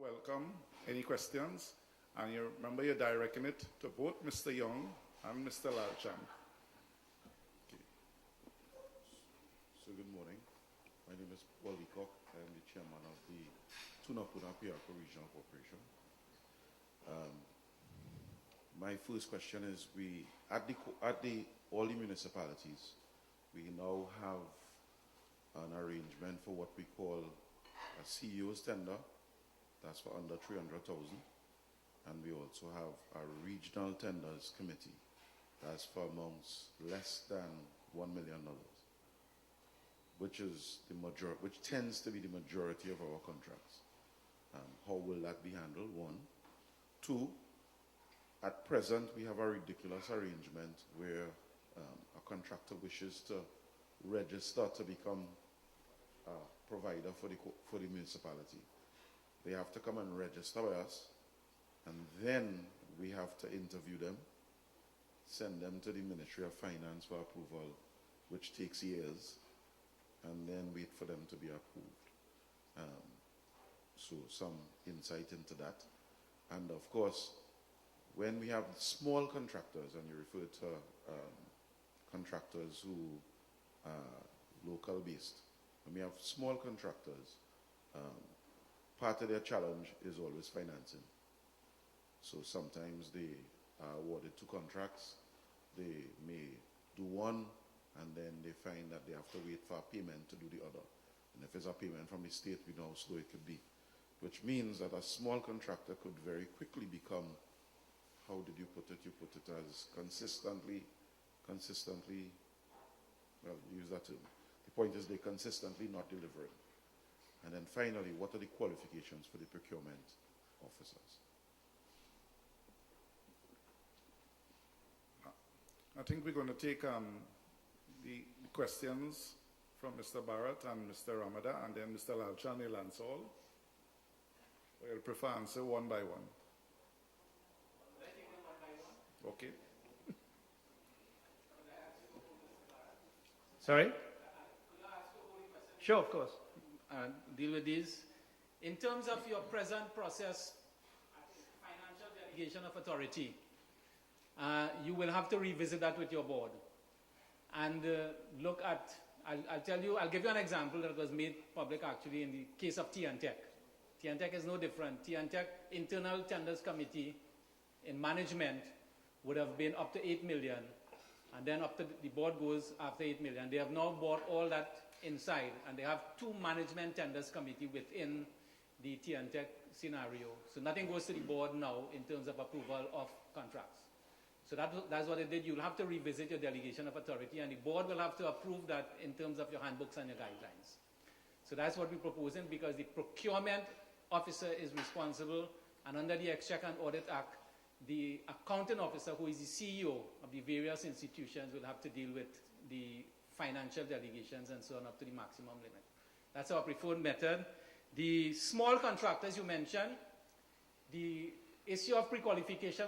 welcome. Any questions? And you remember you're directing it to both Mr. Young and Mr. Lalcham. Okay. So good morning. My name is Paul Leacock. I am the chairman of the Tunapuna Regional Corporation. My first question is, all the municipalities, we now have an arrangement for what we call a CEO's tender. That's for under 300,000. And we also have a regional tenders committee. That's for amounts less than $1 million, which tends to be the majority of our contracts. How will that be handled? One. Two, at present, we have a ridiculous arrangement where a contractor wishes to register to become a provider for the municipality. They have to come and register with us, and then we have to interview them, send them to the Ministry of Finance for approval, which takes years, and then wait for them to be approved. So some insight into that. And of course, when we have small contractors, and you refer to contractors who are local based, when we have small contractors, part of their challenge is always financing. So sometimes they are awarded 2 contracts, they may do one, and then they find that they have to wait for a payment to do the other. And if it's a payment from the state, we know how slow it could be. Which means that a small contractor could very quickly become, how did you put it? You put it as consistently, well, use that term. The point is they're consistently not delivering. And then finally, what are the qualifications for the procurement officers? I think we're going to take the questions from Mr. Barrett and Mr. Ramada, and then Mr. Lalcham will answer all. We'll prefer answer one by one. Okay. Sorry? Sure, of course. Deal with these. In terms of your present process, financial delegation of authority, you will have to revisit that with your board and look at, I'll give you an example that was made public actually in the case of TNTech. TNTech is no different. TNTech internal tenders committee in management would have been up to 8 million, and then up to the board goes after 8 million. They have now bought all that inside, and they have 2 management tenders committee within the TNTech scenario. So nothing goes to the board now in terms of approval of contracts. So that's what they did. You'll have to revisit your delegation of authority, and the board will have to approve that in terms of your handbooks and your guidelines. So that's what we're proposing, because the procurement officer is responsible, and under the Exchequer and Audit Act, the accounting officer, who is the CEO of the various institutions, will have to deal with the financial delegations and so on up to the maximum limit. That's our preferred method. The small contractors you mentioned, the issue of pre-qualification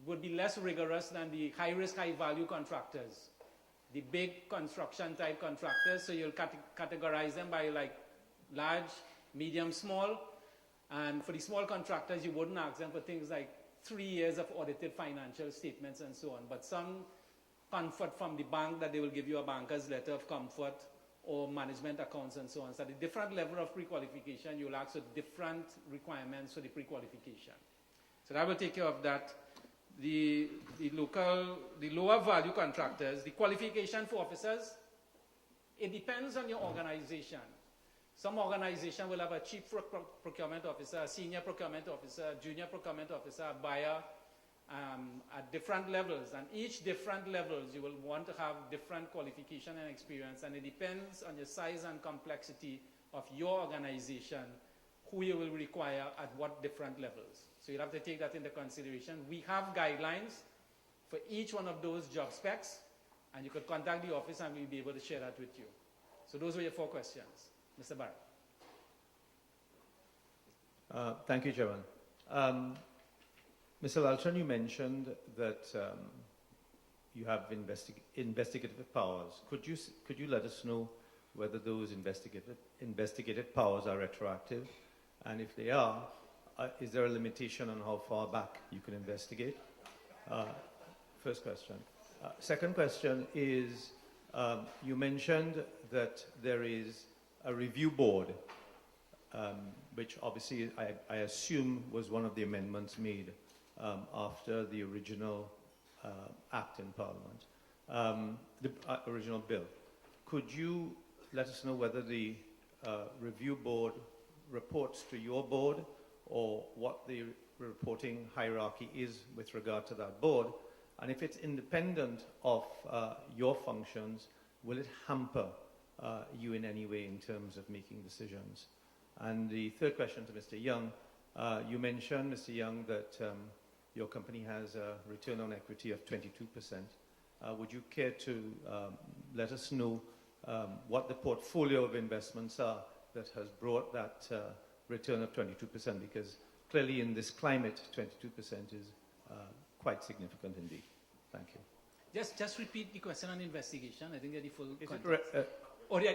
would be less rigorous than the high-risk, high-value contractors, the big construction type contractors. So you'll categorize them by like large, medium, small. And for the small contractors, you wouldn't ask them for things like 3 years of audited financial statements and so on, but some comfort from the bank that they will give you a banker's letter of comfort or management accounts and so on. So the different level of pre-qualification, you'll ask for different requirements for the pre-qualification. So that will take care of that. The lower value contractors, the qualification for officers, it depends on your organization. Some organization will have a chief procurement officer, a senior procurement officer, a junior procurement officer, a buyer, at different levels. And each different levels, you will want to have different qualification and experience. And it depends on the size and complexity of your organization, who you will require at what different levels. So you'll have to take that into consideration. We have guidelines for each one of those job specs, and you could contact the office and we'll be able to share that with you. So those were your 4 questions. Mr. Barrett. Thank you, Chairman. Mr. Lalcham, you mentioned that you have investigative powers. Could you let us know whether those investigative powers are retroactive? And if they are, is there a limitation on how far back you can investigate? First question. Second question is, you mentioned that there is a review board, which obviously I assume was one of the amendments made after the original act in Parliament, the original bill. Could you let us know whether the review board reports to your board, or what the reporting hierarchy is with regard to that board? And if it's independent of your functions, will it hamper you in any way in terms of making decisions? And the third question to Mr. Young, you mentioned, Mr. Young, that your company has a return on equity of 22%. Would you care to let us know what the portfolio of investments are that has brought that return of 22%? Because clearly in this climate, 22% is quite significant indeed. Thank you. Just repeat the question on investigation. I think that the full Is context.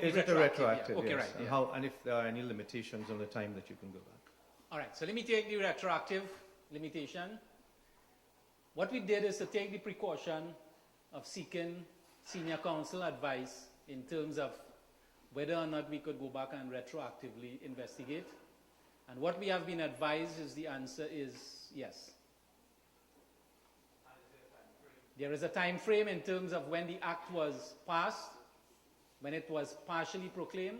is it a retroactive? Yeah. Okay, yes. right. And, Yeah. and if there are any limitations on the time that you can go back? All right, so let me take the retroactive limitation. What we did is to take the precaution of seeking senior counsel advice in terms of whether or not we could go back and retroactively investigate. And what we have been advised is the answer is yes. There is a time frame in terms of when the act was passed, when it was partially proclaimed,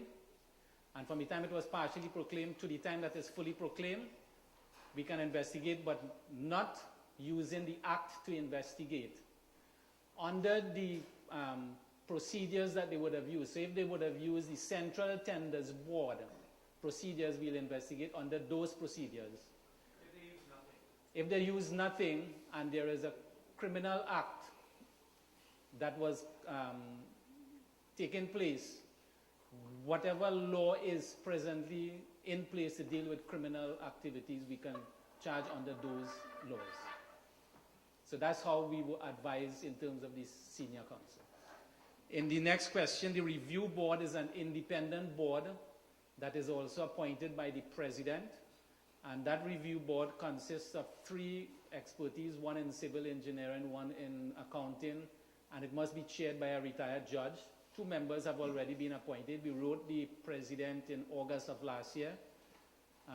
and from the time it was partially proclaimed to the time that it's fully proclaimed, we can investigate, but not using the act to investigate. Under the procedures that they would have used, so if they would have used the Central Tenders Board procedures, we'll investigate under those procedures. If they use nothing and there is a criminal act that was taking place, whatever law is presently in place to deal with criminal activities, we can charge under those laws. So that's how we were advised in terms of the senior counsel. In the next question, the review board is an independent board that is also appointed by the president, and that review board consists of 3 expertise, one in civil engineering, one in accounting, and it must be chaired by a retired judge. 2 members have already been appointed. We wrote the president in August of last year,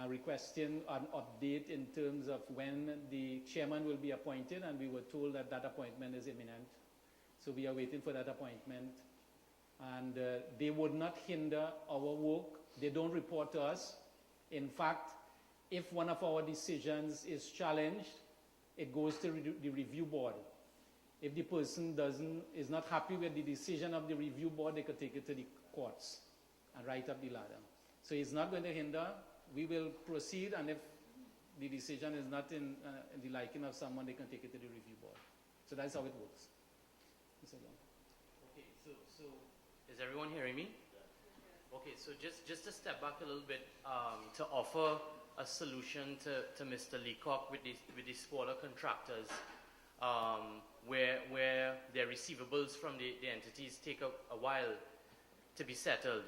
requesting an update in terms of when the chairman will be appointed, and we were told that that appointment is imminent. So we are waiting for that appointment. And they would not hinder our work. They don't report to us. In fact, if one of our decisions is challenged, it goes to the review board. If the person is not happy with the decision of the review board, they could take it to the courts and write up the ladder. So it's not going to hinder. We will proceed, and if the decision is not in the liking of someone, they can take it to the review board. So that's how it works. Okay, so is everyone hearing me? Okay, so just to step back a little bit, to offer a solution to Mr. Leacock with the smaller contractors, where their receivables from the entities take a while to be settled.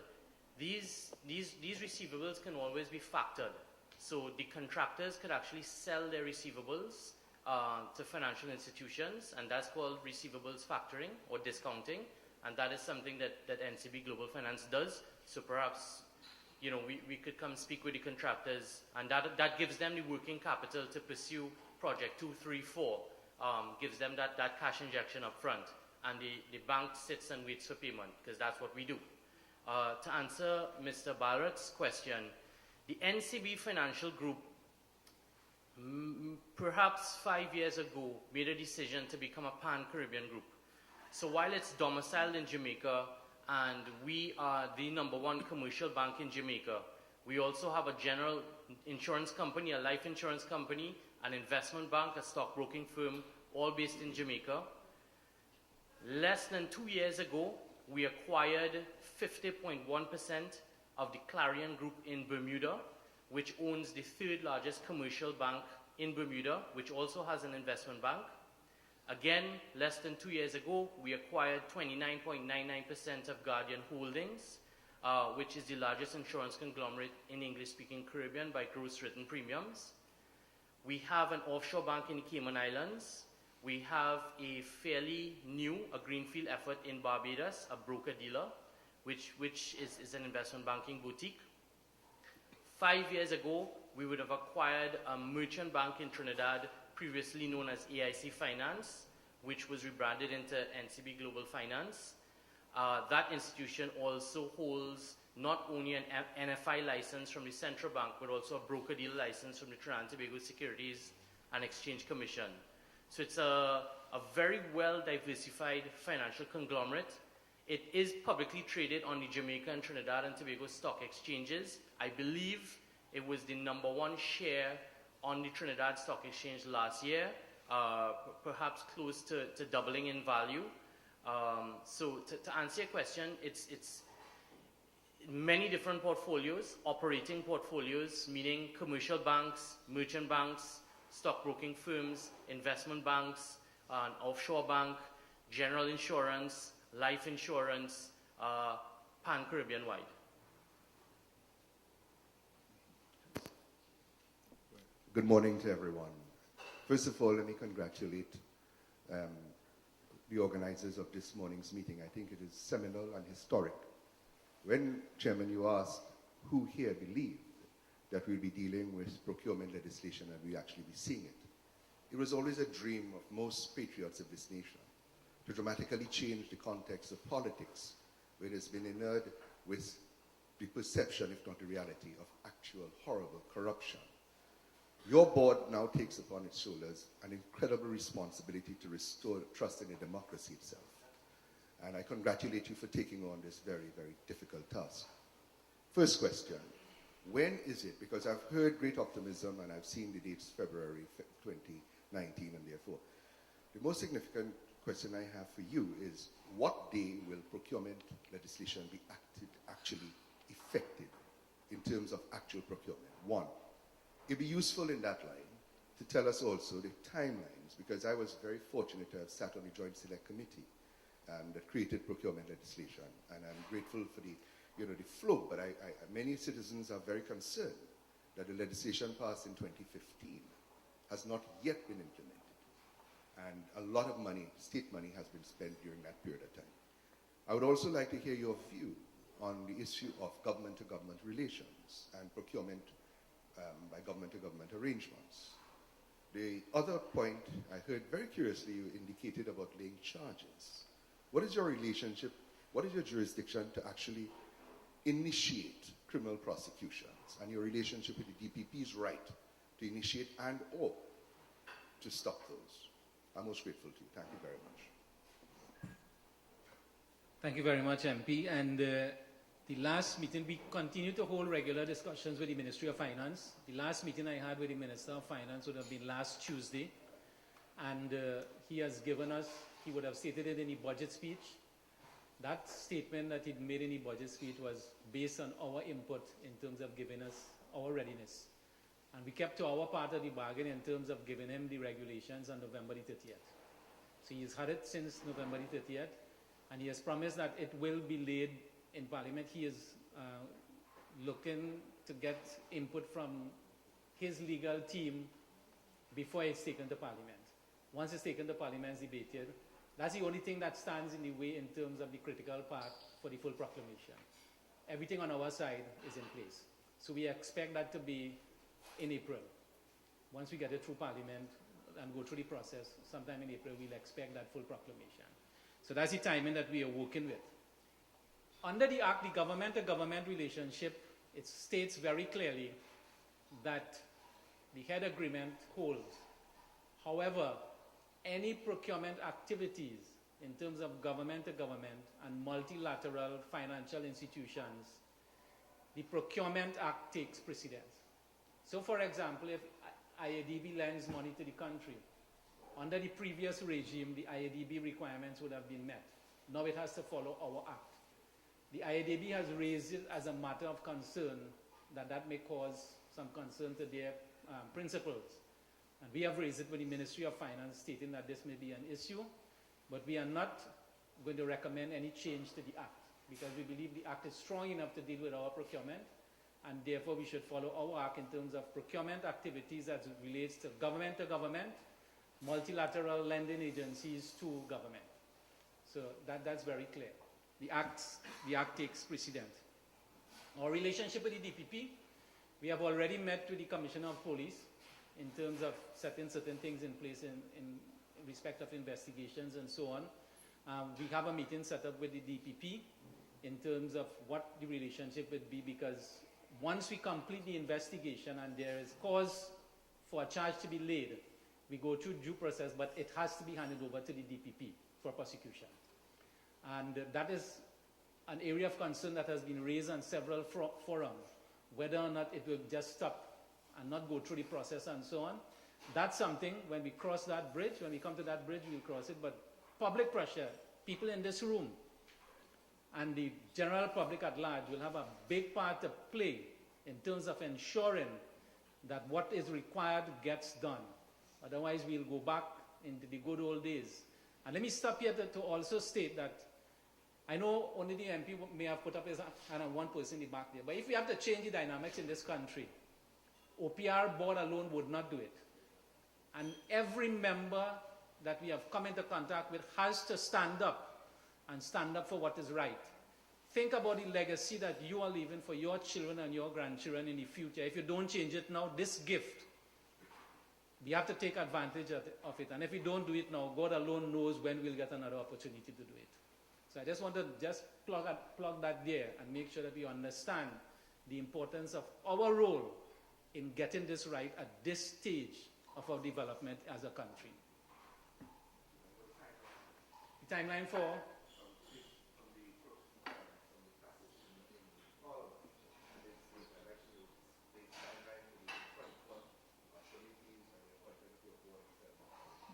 These receivables can always be factored. So the contractors could actually sell their receivables to financial institutions, and that's called receivables factoring or discounting, and that is something that NCB Global Finance does. So perhaps, we could come speak with the contractors, and that gives them the working capital to pursue project 2, 3, 4, gives them that cash injection up front, and the bank sits and waits for payment, because that's what we do. To answer Mr. Barrett's question, the NCB Financial Group, perhaps 5 years ago, made a decision to become a pan-Caribbean group. So while it's domiciled in Jamaica, and we are the #1 commercial bank in Jamaica, we also have a general insurance company, a life insurance company, an investment bank, a stockbroking firm, all based in Jamaica. Less than 2 years ago, we acquired 50.1% of the Clarion Group in Bermuda, which owns the 3rd largest commercial bank in Bermuda, which also has an investment bank. Again, less than 2 years ago, we acquired 29.99% of Guardian Holdings, which is the largest insurance conglomerate in English-speaking Caribbean by gross written premiums. We have an offshore bank in the Cayman Islands. We have a fairly new, a greenfield effort in Barbados, a broker-dealer, which is an investment banking boutique. 5 years ago, we would have acquired a merchant bank in Trinidad, previously known as AIC Finance, which was rebranded into NCB Global Finance. That institution also holds not only an NFI license from the central bank, but also a broker-dealer license from the Trinidad and Tobago Securities and Exchange Commission. So it's a very well-diversified financial conglomerate. It is publicly traded on the Jamaica and Trinidad and Tobago stock exchanges. I believe it was the #1 share on the Trinidad Stock Exchange last year, perhaps close to doubling in value. So to answer your question, it's many different portfolios, operating portfolios, meaning commercial banks, merchant banks, stockbroking firms, investment banks, an offshore bank, general insurance, life insurance, pan-Caribbean wide. Good morning to everyone. First of all, let me congratulate the organizers of this morning's meeting. I think it is seminal and historic. When, Chairman, you asked who here believed that we'll be dealing with procurement legislation and we'll actually be seeing it, it was always a dream of most patriots of this nation to dramatically change the context of politics, where it has been inured with the perception, if not the reality, of actual horrible corruption. Your board now takes upon its shoulders an incredible responsibility to restore trust in the democracy itself. And I congratulate you for taking on this very, very difficult task. First question, when is it? Because I've heard great optimism and I've seen the dates February 2019, and therefore, the most significant question I have for you is, what day will procurement legislation be actually effective in terms of actual procurement? One. It'd be useful in that line to tell us also the timelines, because I was very fortunate to have sat on the Joint Select Committee that created procurement legislation, and I'm grateful for the flow, but many citizens are very concerned that the legislation passed in 2015 has not yet been implemented, and a lot of money, state money, has been spent during that period of time. I would also like to hear your view on the issue of government-to-government relations and procurement by government-to-government arrangements. The other point I heard very curiously, you indicated about laying charges. What is your relationship, what is your jurisdiction to actually initiate criminal prosecutions, and your relationship with the DPP's right to initiate and or to stop those? I'm most grateful to you. Thank you very much. Thank you very much, MP. And the last meeting, we continue to hold regular discussions with the Ministry of Finance. The last meeting I had with the Minister of Finance would have been last Tuesday. And he has given us, he would have stated it in the budget speech. That statement that he made in the budget speech was based on our input in terms of giving us our readiness. And we kept to our part of the bargain in terms of giving him the regulations on November the 30th. So he's had it since November the 30th, and he has promised that it will be laid in Parliament. He is looking to get input from his legal team before it's taken to Parliament. Once it's taken to Parliament, it's debated. That's the only thing that stands in the way in terms of the critical part for the full proclamation. Everything on our side is in place. So we expect that to be in April. Once we get it through Parliament and go through the process, sometime in April, we'll expect that full proclamation. So that's the timing that we are working with. Under the Act, the government-to-government relationship, it states very clearly that the head agreement holds. However, any procurement activities in terms of government-to-government and multilateral financial institutions, the Procurement Act takes precedence. So, for example, if IADB lends money to the country, under the previous regime, the IADB requirements would have been met. Now it has to follow our act. The IADB has raised it as a matter of concern that may cause some concern to their principles. And we have raised it with the Ministry of Finance, stating that this may be an issue, but we are not going to recommend any change to the Act, because we believe the Act is strong enough to deal with our procurement, and therefore we should follow our act in terms of procurement activities as it relates to government, multilateral lending agencies to government. So that's very clear. The act takes precedent. Our relationship with the DPP, we have already met with the Commissioner of Police in terms of setting certain things in place in respect of investigations and so on. We have a meeting set up with the DPP in terms of what the relationship would be, because once we complete the investigation and there is cause for a charge to be laid, we go through due process, but it has to be handed over to the DPP for prosecution. And that is an area of concern that has been raised on several forums, whether or not it will just stop and not go through the process and so on. That's something, when we cross that bridge, when we come to that bridge, we'll cross it, but public pressure, people in this room, and the general public at large will have a big part to play in terms of ensuring that what is required gets done. Otherwise, we'll go back into the good old days. And let me stop here to also state that I know only the MP may have put up his hand on one person in the back there, but if we have to change the dynamics in this country, OPR board alone would not do it. And every member that we have come into contact with has to stand up and stand up for what is right. Think about the legacy that you are leaving for your children and your grandchildren in the future. If you don't change it now, this gift, we have to take advantage of it. And if we don't do it now, God alone knows when we'll get another opportunity to do it. So I just want to plug that there and make sure that we understand the importance of our role in getting this right at this stage of our development as a country. The timeline for?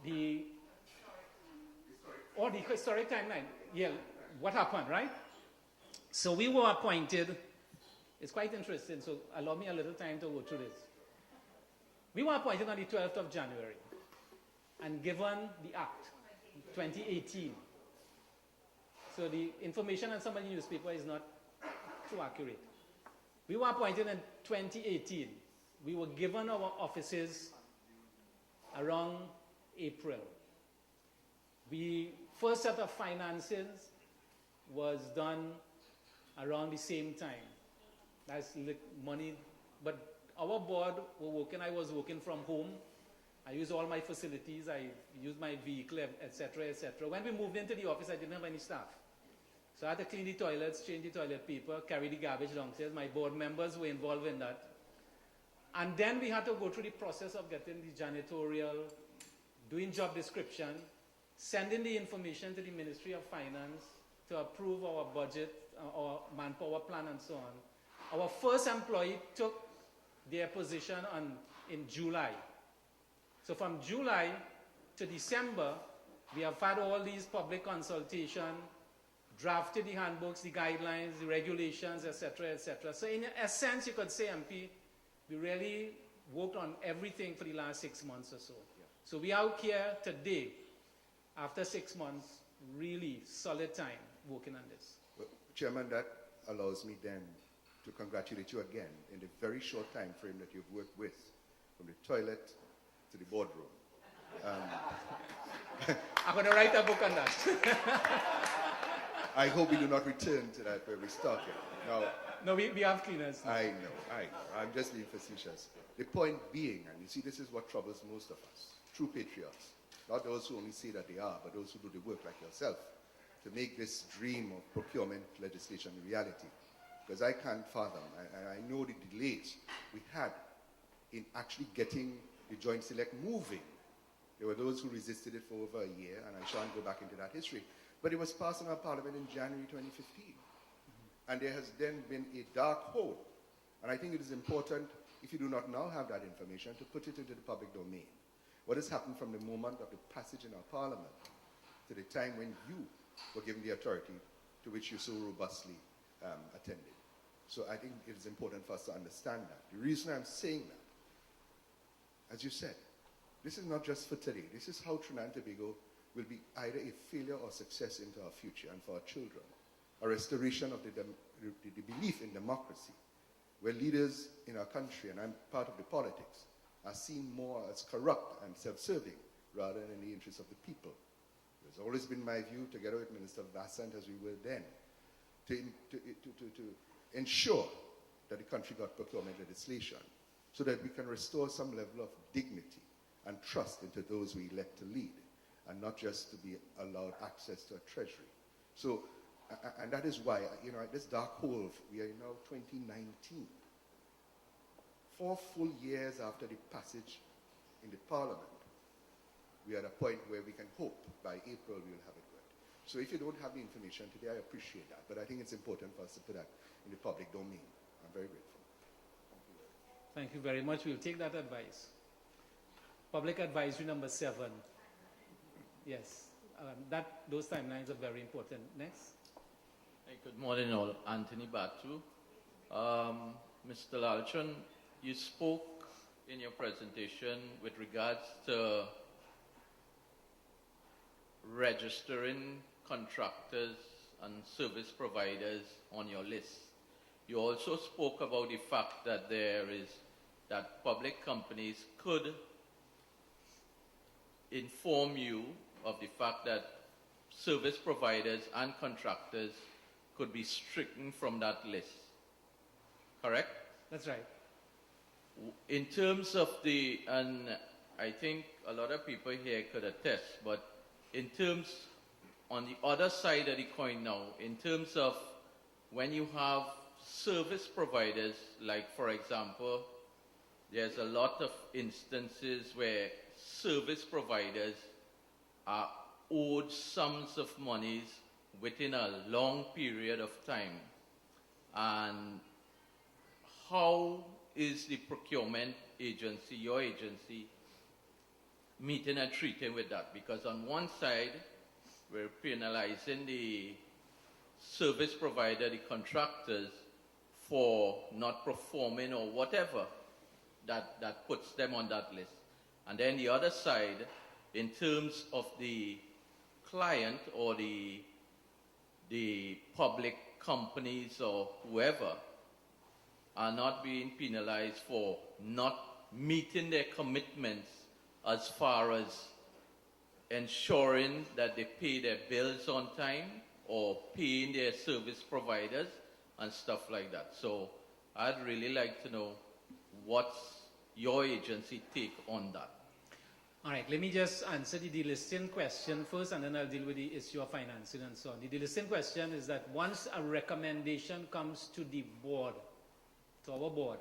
The historic timeline. Yeah, what happened, right? So we were appointed. It's quite interesting, so allow me a little time to go through this. We were appointed on the 12th of January and given the Act, 2018. So the information on some of the newspaper is not too accurate. We were appointed in 2018. We were given our offices around April. The first set of finances was done around the same time. That's money, but our board were working, I was working from home. I used all my facilities, I used my vehicle, etc., etc. When we moved into the office, I didn't have any staff. So I had to clean the toilets, change the toilet paper, carry the garbage downstairs. My board members were involved in that. And then we had to go through the process of getting the janitorial, doing job description, sending the information to the Ministry of Finance to approve our budget, our manpower plan, and so on. Our first employee took their position in July. So from July to December, we have had all these public consultation, drafted the handbooks, the guidelines, the regulations, etc., etc. So in a sense, you could say, MP, we really worked on everything for the last 6 months or so. Yeah. So we are out here today, after 6 months, really solid time working on this. Well, Chairman, that allows me then to congratulate you again in the very short time frame that you've worked with, from the toilet to the boardroom. I'm going to write a book on that. I hope we do not return to that where we started. No, we have cleaners. I know. I'm just being facetious. The point being, and you see, this is what troubles most of us, true patriots, not those who only say that they are, but those who do the work like yourself, to make this dream of procurement legislation a reality. Because I can't fathom, I know the delays we had in actually getting the Joint Select moving. There were those who resisted it for over a year, and I shan't go back into that history. But it was passed in our parliament in January 2015. And there has then been a dark hole. And I think it is important, if you do not now have that information, to put it into the public domain. What has happened from the moment of the passage in our parliament to the time when you were given the authority to which you so robustly attended. So I think it is important for us to understand that. The reason I'm saying that, as you said, this is not just for today. This is how Trinidad and Tobago will be either a failure or success into our future and for our children. A restoration of the belief in democracy where leaders in our country, and I'm part of the politics, are seen more as corrupt and self-serving rather than in the interest of the people. It's always been my view, together with Minister Vassant as we were then, to ensure that the country got procurement legislation so that we can restore some level of dignity and trust into those we elect to lead, and not just to be allowed access to a treasury. So, and that is why, you know, at this dark hole, we are now 2019. 4 full years after the passage in the Parliament, we are at a point where we can hope by April we will have it right. So if you don't have the information today, I appreciate that, but I think it's important for us to put that in the public domain. I'm very grateful. Thank you very much. We'll take that advice. Public advisory number 7. Yes, those timelines are very important. Next. Hey, good morning all. Anthony Batu. Mr. Lalchon, you spoke in your presentation with regards to registering contractors and service providers on your list. You also spoke about the fact that that public companies could inform you of the fact that service providers and contractors could be stricken from that list. Correct? That's right. In terms of and I think a lot of people here could attest, but in terms, on the other side of the coin now, in terms of when you have service providers, like for example, there's a lot of instances where service providers are owed sums of monies within a long period of time. And how is the procurement agency, your agency, meeting and treating with that? Because on one side, we're penalizing the service provider, the contractors, for not performing or whatever that puts them on that list. And then the other side, in terms of the client or the public companies or whoever, are not being penalized for not meeting their commitments as far as ensuring that they pay their bills on time or paying their service providers and stuff like that. So I'd really like to know what's your agency take on that. All right, let me just answer the delisting question first, and then I'll deal with the issue of financing and so on. The delisting question is that once a recommendation comes to the board, to our board,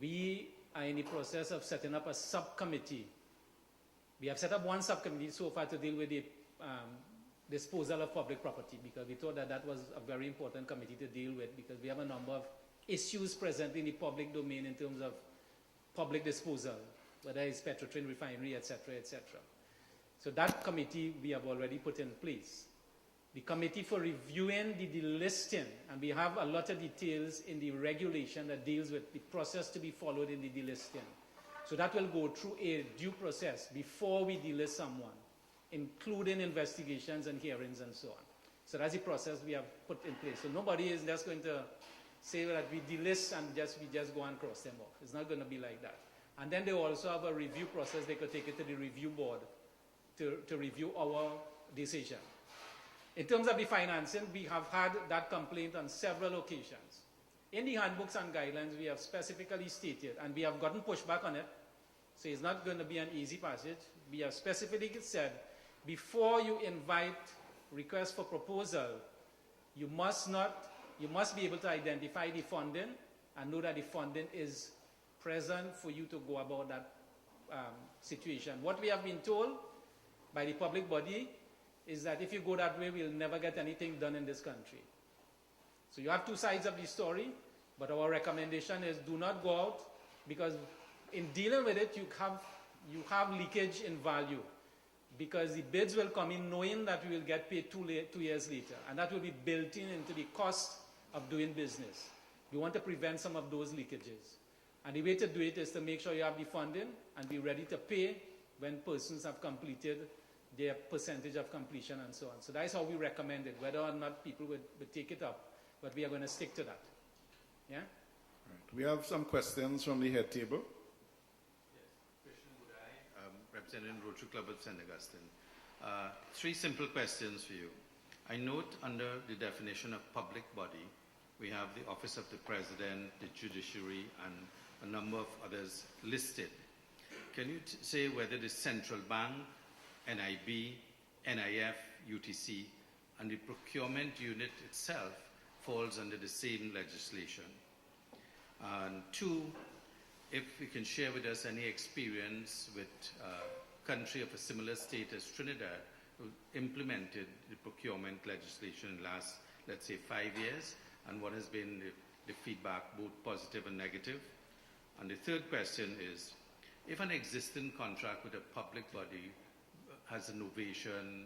we are in the process of setting up a subcommittee. We have set up one subcommittee so far to deal with the disposal of public property, because we thought that that was a very important committee to deal with, because we have a number of issues present in the public domain in terms of public disposal, whether it's Petrotrin refinery, etc., etc. So that committee we have already put in place. The committee for reviewing the delisting, and we have a lot of details in the regulation that deals with the process to be followed in the delisting. So that will go through a due process before we delist someone, including investigations and hearings and so on. So that's the process we have put in place. So nobody is just going to say that we delist and we just go and cross them off. It's not going to be like that. And then they also have a review process. They could take it to the review board to review our decision. In terms of the financing, we have had that complaint on several occasions. In the handbooks and guidelines, we have specifically stated, and we have gotten pushback on it, so it's not going to be an easy passage. We have specifically said, before you invite requests for proposal, you must be able to identify the funding and know that the funding is present for you to go about that situation. What we have been told by the public body is that if you go that way, we'll never get anything done in this country. So you have two sides of the story, but our recommendation is do not go out, because in dealing with it, you have leakage in value, because the bids will come in knowing that we will get paid 2 years later, and that will be built into the cost of doing business. We want to prevent some of those leakages. And the way to do it is to make sure you have the funding and be ready to pay when persons have completed their percentage of completion and so on. So that is how we recommend it, whether or not people would take it up, but we are going to stick to that. Yeah? Right. We have some questions from the head table. Representing Rotary Club of St. Augustine. Three simple questions for you. I note under the definition of public body, we have the Office of the President, the Judiciary, and a number of others listed. Can you say whether the Central Bank, NIB, NIF, UTC, and the procurement unit itself falls under the same legislation? And two, if you can share with us any experience with a country of a similar state as Trinidad who implemented the procurement legislation in the last, let's say, 5 years, and what has been the feedback, both positive and negative. And the third question is, if an existing contract with a public body has a novation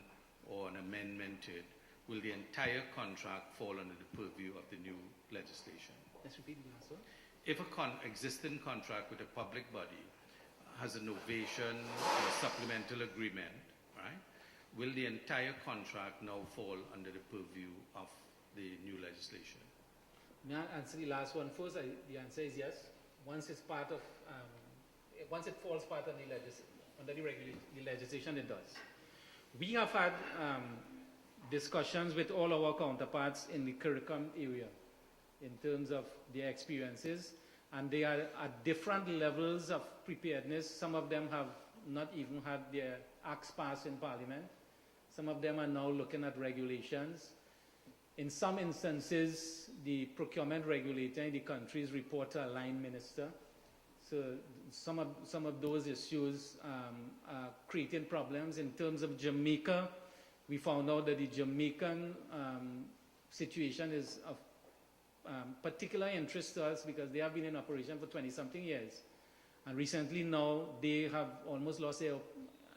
or an amendment to it, will the entire contract fall under the purview of the new legislation? Let's repeat the last one. If an existing contract with a public body has a novation or a supplemental agreement, right, will the entire contract now fall under the purview of the new legislation? May I answer the last one first? The answer is yes. Once it's part of, once it falls part of under the legislation, it does. We have had discussions with all our counterparts in the curriculum area in terms of their experiences, and they are at different levels of preparedness. Some of them have not even had their acts passed in Parliament. Some of them are now looking at regulations. In some instances, the procurement regulator in the countries report to a line minister. So some of those issues are creating problems. In terms of Jamaica, we found out that the Jamaican situation is of particular interest to us because they have been in operation for 20-something years. And recently now, they have almost lost their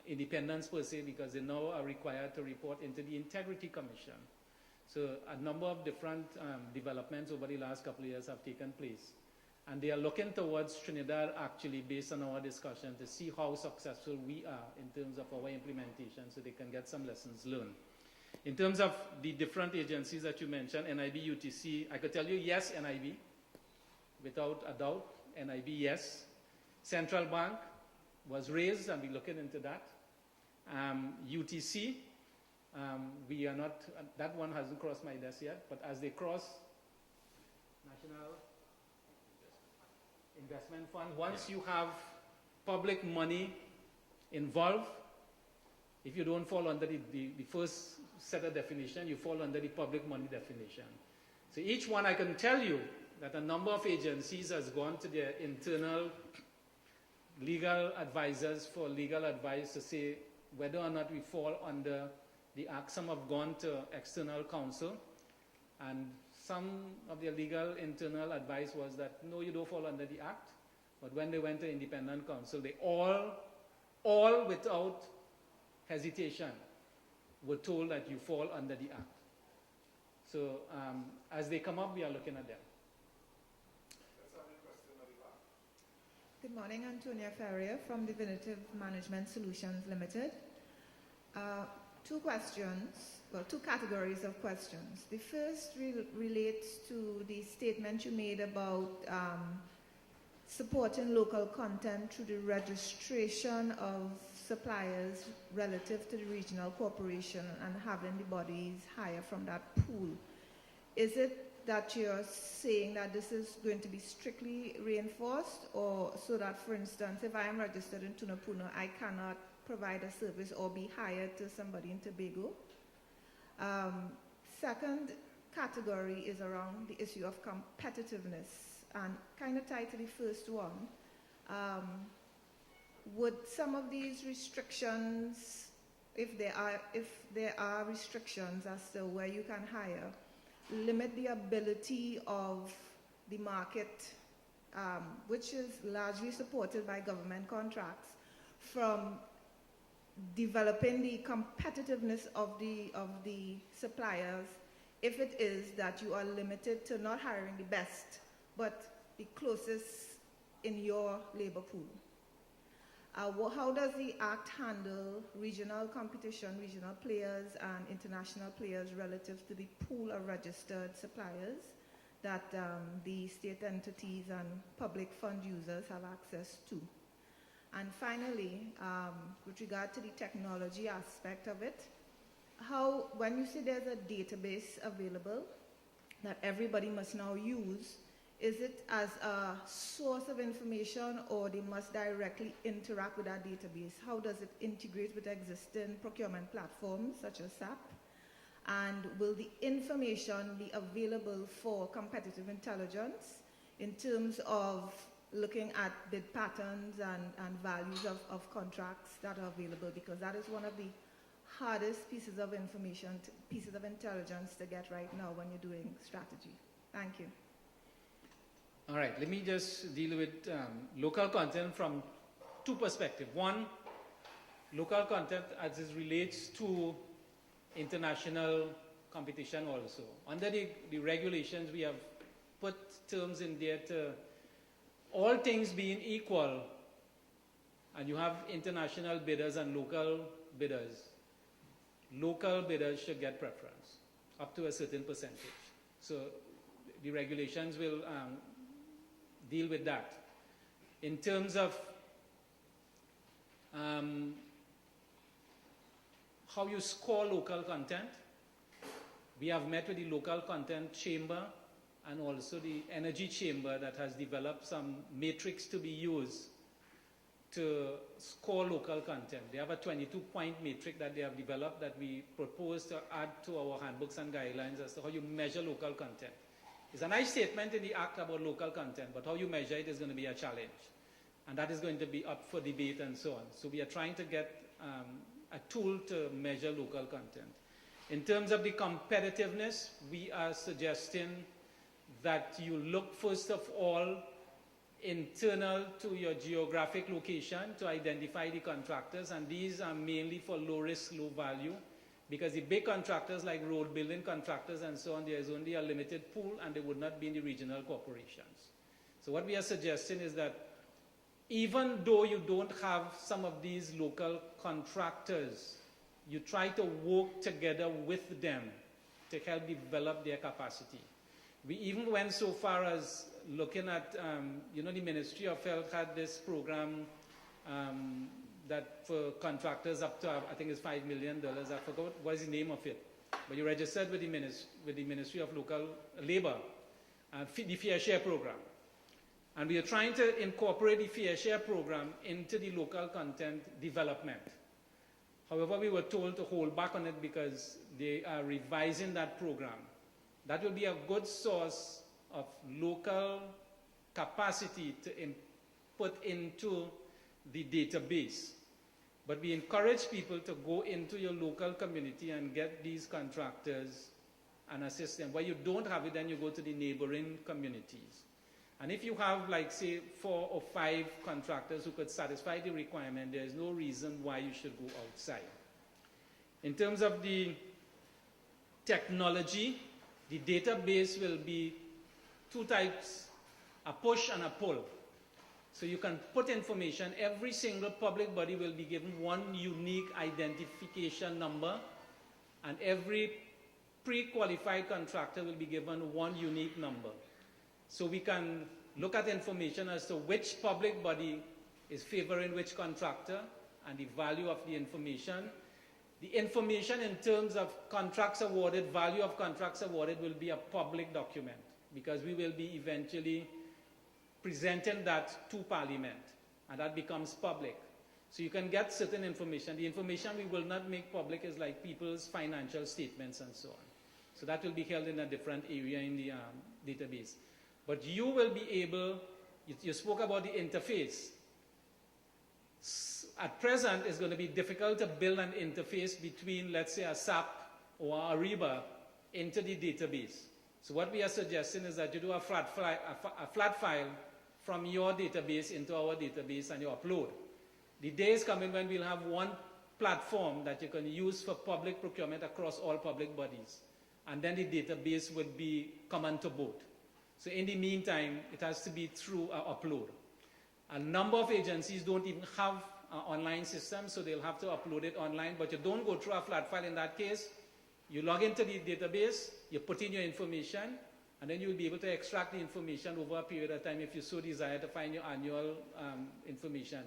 independence per se because they now are required to report into the Integrity Commission. So a number of different developments over the last couple of years have taken place. And they are looking towards Trinidad actually based on our discussion to see how successful we are in terms of our implementation so they can get some lessons learned. In terms of the different agencies that you mentioned, NIB, UTC, I could tell you yes, NIB, without a doubt. NIB, yes. Central Bank was raised, and we're looking into that. UTC, we are not, that one hasn't crossed my desk yet, but as they cross, National Investment Fund, once you have public money involved, if you don't fall under the first set of definition, you fall under the public money definition. So each one, I can tell you that a number of agencies has gone to their internal legal advisors for legal advice to say whether or not we fall under the Act. Some have gone to external counsel, and some of their legal internal advice was that no, you don't fall under the Act. But when they went to independent counsel, they all without hesitation were told that you fall under the Act. So as they come up, we are looking at them. Good morning, Antonia Ferrier from Definitive Management Solutions Limited. Two questions, well, two categories of questions. The first relates to the statement you made about supporting local content through the registration of suppliers relative to the regional corporation and having the bodies hire from that pool. Is it that you're saying that this is going to be strictly reinforced, or so that, for instance, if I am registered in Tunapuna, I cannot provide a service or be hired to somebody in Tobago? Second category is around the issue of competitiveness, and kind of tied to the first one. Would some of these restrictions, if there are restrictions as to where you can hire, limit the ability of the market, which is largely supported by government contracts, from developing the competitiveness of the suppliers, if it is that you are limited to not hiring the best, but the closest in your labor pool? How does the Act handle regional competition, regional players and international players relative to the pool of registered suppliers that the state entities and public fund users have access to. And finally, with regard to the technology aspect of it, when you say there's a database available that everybody must now use, is it as a source of information or they must directly interact with that database? How does it integrate with existing procurement platforms such as SAP? And will the information be available for competitive intelligence in terms of looking at bid patterns and values of contracts that are available? Because that is one of the hardest pieces of information, pieces of intelligence to get right now when you're doing strategy. Thank you. All right, let me just deal with local content from two perspectives. One, local content as it relates to international competition also. Under the regulations, we have put terms in there to all things being equal, and you have international bidders and local bidders. Local bidders should get preference up to a certain percentage. So the regulations will deal with that. In terms of how you score local content, we have met with the local content chamber and also the energy chamber that has developed some matrix to be used to score local content. They have a 22-point matrix that they have developed that we propose to add to our handbooks and guidelines as to how you measure local content. It's a nice statement in the Act about local content, but how you measure it is going to be a challenge. And that is going to be up for debate and so on. So we are trying to get a tool to measure local content. In terms of the competitiveness, we are suggesting that you look first of all internal to your geographic location to identify the contractors, and these are mainly for low risk, low value, because the big contractors like road building contractors and so on, there is only a limited pool and they would not be in the regional corporations. So what we are suggesting is that even though you don't have some of these local contractors, you try to work together with them to help develop their capacity. We even went so far as looking at, the Ministry of Health had this program that for contractors up to, I think it's $5 million. I forgot what is the name of it. But you registered with the Ministry of Local Labor, the Fair Share program. And we are trying to incorporate the Fair Share program into the local content development. However, we were told to hold back on it because they are revising that program. That will be a good source of local capacity to put into the database. But we encourage people to go into your local community and get these contractors and assist them. Where you don't have it, then you go to the neighboring communities. And if you have, like, say, 4 or 5 contractors who could satisfy the requirement, there is no reason why you should go outside. In terms of the technology, the database will be 2 types, a push and a pull. So you can put information. Every single public body will be given one unique identification number, and every pre-qualified contractor will be given one unique number. So we can look at information as to which public body is favoring which contractor and the value of the information. The information in terms of contracts awarded, value of contracts awarded will be a public document because we will be eventually presenting that to Parliament, and that becomes public. So you can get certain information. The information we will not make public is like people's financial statements and so on. So that will be held in a different area in the database. But you will be able, you spoke about the interface. At present, it's going to be difficult to build an interface between, let's say, a SAP or a Ariba into the database. So what we are suggesting is that you do a flat file from your database into our database and you upload. The day is coming when we'll have one platform that you can use for public procurement across all public bodies. And then the database would be common to both. So in the meantime, it has to be through an upload. A number of agencies don't even have an online system, so they'll have to upload it online. But you don't go through a flat file in that case. You log into the database, you put in your information, And then you will be able to extract the information over a period of time if you so desire to find your annual information.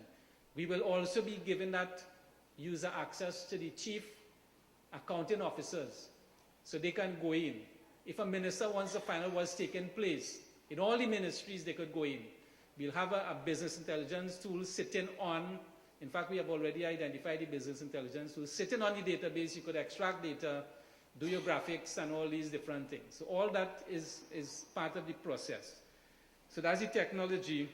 We will also be giving that user access to the chief accounting officers, so they can go in. If a minister wants to find out what's taking place, in all the ministries they could go in. We'll have a business intelligence tool sitting on, in fact we have already identified the business intelligence tool, sitting on the database. You could extract data, do your graphics and all these different things. So all that is part of the process. So that's the technology,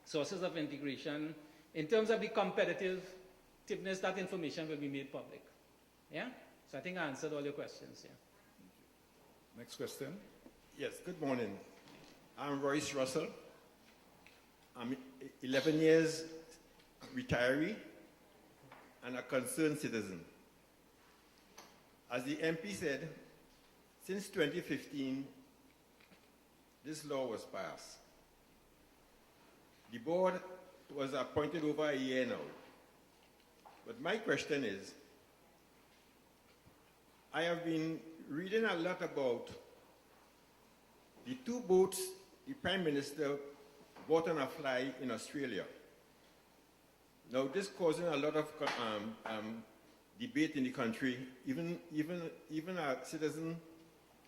sources of integration. In terms of the competitiveness, that information will be made public. Yeah? So I think I answered all your questions. Yeah. Next question. Yes, good morning. I'm Royce Russell. I'm 11 years retiree and a concerned citizen. As the MP said, since 2015, this law was passed. The board was appointed over a year now. But my question is, I have been reading a lot about the two boats the Prime Minister bought on a fly in Australia. Now, this causing a lot of debate in the country. Even a citizen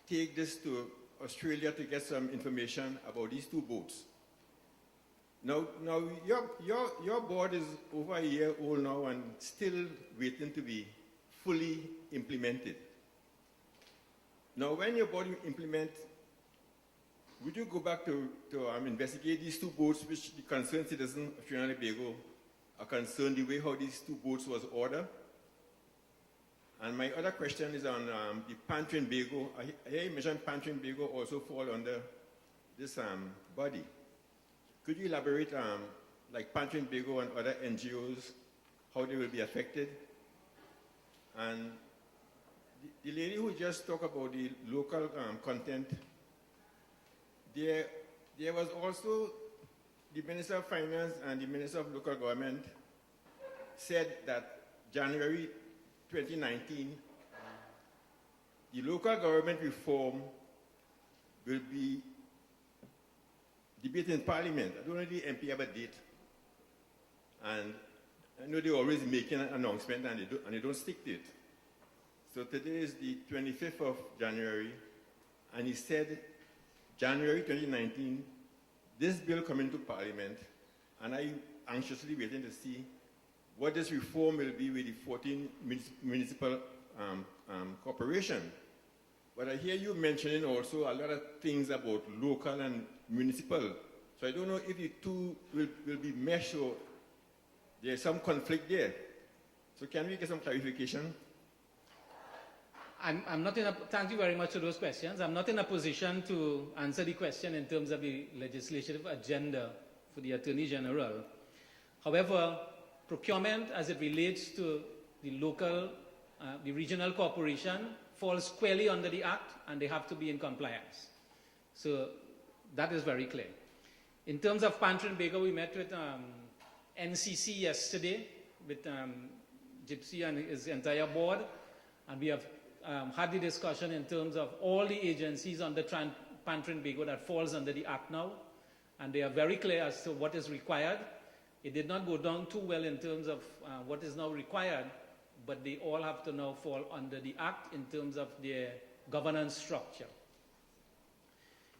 take this to Australia to get some information about these two boats. Now your board is over a year old now and still waiting to be fully implemented. Now, when your board implement, would you go back to investigate these two boats, which the concerned citizen of Trinidad and Tobago are concerned the way how these two boats was ordered? And my other question is on the Pantry and Bago. I hear you mention Pantry and Bago also fall under this body. Could you elaborate, like Pantry and Bago and other NGOs, how they will be affected? And the lady who just talked about the local content, there was also the Minister of Finance and the Minister of Local Government said that January 2019, the local government reform will be debated in Parliament. I don't know if the MP have a date. And I know they're always making an announcement and they don't stick to it. So today is the 25th of January, and he said January 2019, this bill coming to Parliament, and I'm anxiously waiting to see what this reform will be with the 14 municipal corporation. But I hear you mentioning also a lot of things about local and municipal. So I don't know if the two will be meshed or there's some conflict there. So can we get some clarification? I'm not in a, thank you very much for those questions. I'm not in a position to answer the question in terms of the legislative agenda for the Attorney General. However, procurement as it relates to the local, the regional corporation falls squarely under the Act and they have to be in compliance. So that is very clear. In terms of Pantry and Bago, we met with NCC yesterday with Gypsy and his entire board, and we have had the discussion in terms of all the agencies under Pantry and Bago that falls under the Act now, and they are very clear as to what is required. It did not go down too well in terms of what is now required, but they all have to now fall under the Act in terms of their governance structure.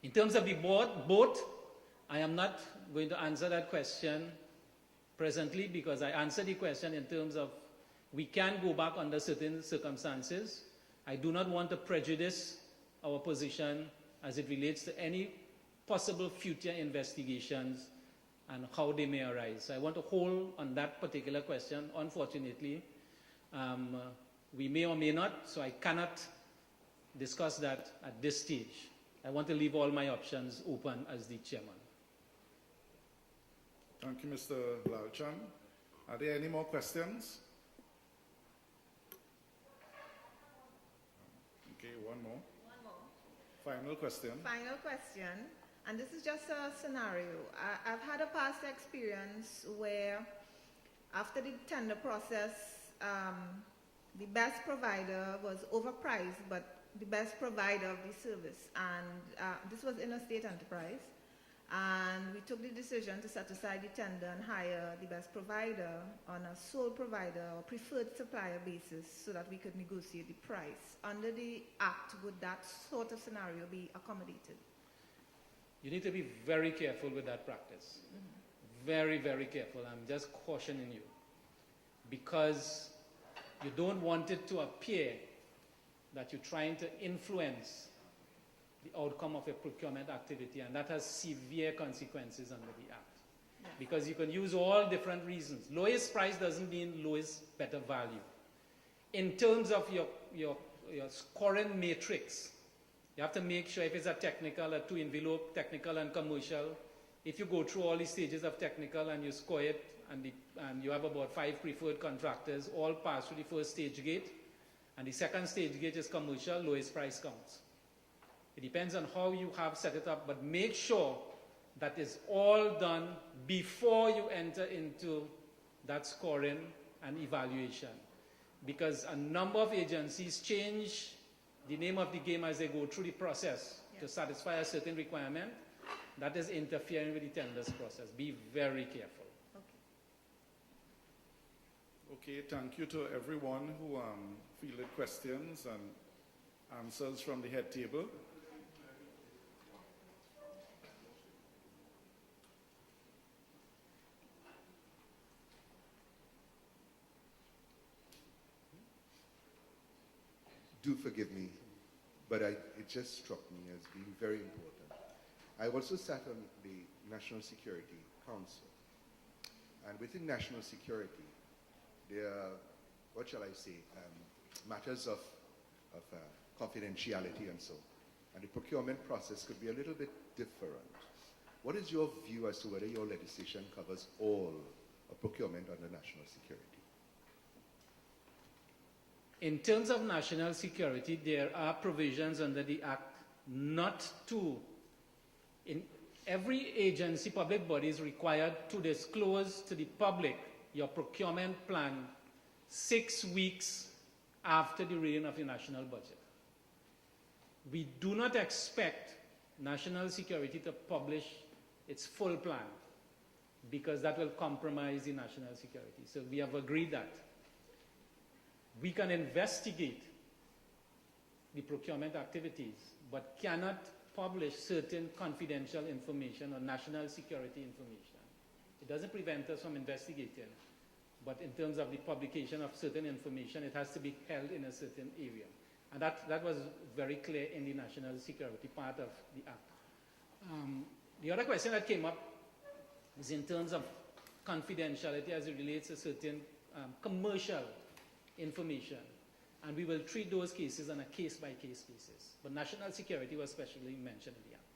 In terms of the board, I am not going to answer that question presently because I answered the question in terms of we can go back under certain circumstances. I do not want to prejudice our position as it relates to any possible future investigations and how they may arise. I want to hold on that particular question. Unfortunately, we may or may not, so I cannot discuss that at this stage. I want to leave all my options open as the chairman. Thank you, Mr. Lalchan. Are there any more questions? Okay, one more. One more. Final question. Final question, and this is just a scenario. I've had a past experience where after the tender process, the best provider was overpriced, but the best provider of the service. And this was in a state enterprise. And we took the decision to set aside the tender and hire the best provider on a sole provider or preferred supplier basis so that we could negotiate the price. Under the Act, would that sort of scenario be accommodated? You need to be very careful with that practice. Very, very careful. I'm just cautioning you. Because you don't want it to appear that you're trying to influence the outcome of a procurement activity, and that has severe consequences under the Act. Yeah. Because you can use all different reasons. Lowest price doesn't mean lowest better value. In terms of your scoring matrix, you have to make sure if it's a technical, a two-envelope, technical and commercial, if you go through all the stages of technical and you score it, and you have about 5 preferred contractors, all pass through the first stage gate, and the second stage gate is commercial, lowest price counts. It depends on how you have set it up, but make sure that is all done before you enter into that scoring and evaluation. Because a number of agencies change the name of the game as they go through the process to satisfy a certain requirement. That is interfering with the tenders process. Be very careful. Okay, thank you to everyone who fielded questions and answers from the head table. Do forgive me, but it just struck me as being very important. I also sat on the National Security Council, and within national security, there are, what shall I say, matters of confidentiality and so, and the procurement process could be a little bit different. What is your view as to whether your legislation covers all of procurement under national security? In terms of national security, there are provisions under the Act not to, in every agency, public body is required to disclose to the public your procurement plan 6 weeks after the reading of the national budget. We do not expect national security to publish its full plan because that will compromise the national security. So we have agreed that we can investigate the procurement activities, but cannot publish certain confidential information or national security information. It doesn't prevent us from investigating, but in terms of the publication of certain information, it has to be held in a certain area. And that was very clear in the national security part of the Act. The other question that came up is in terms of confidentiality as it relates to certain commercial information, and we will treat those cases on a case-by-case basis. But national security was specially mentioned in the Act.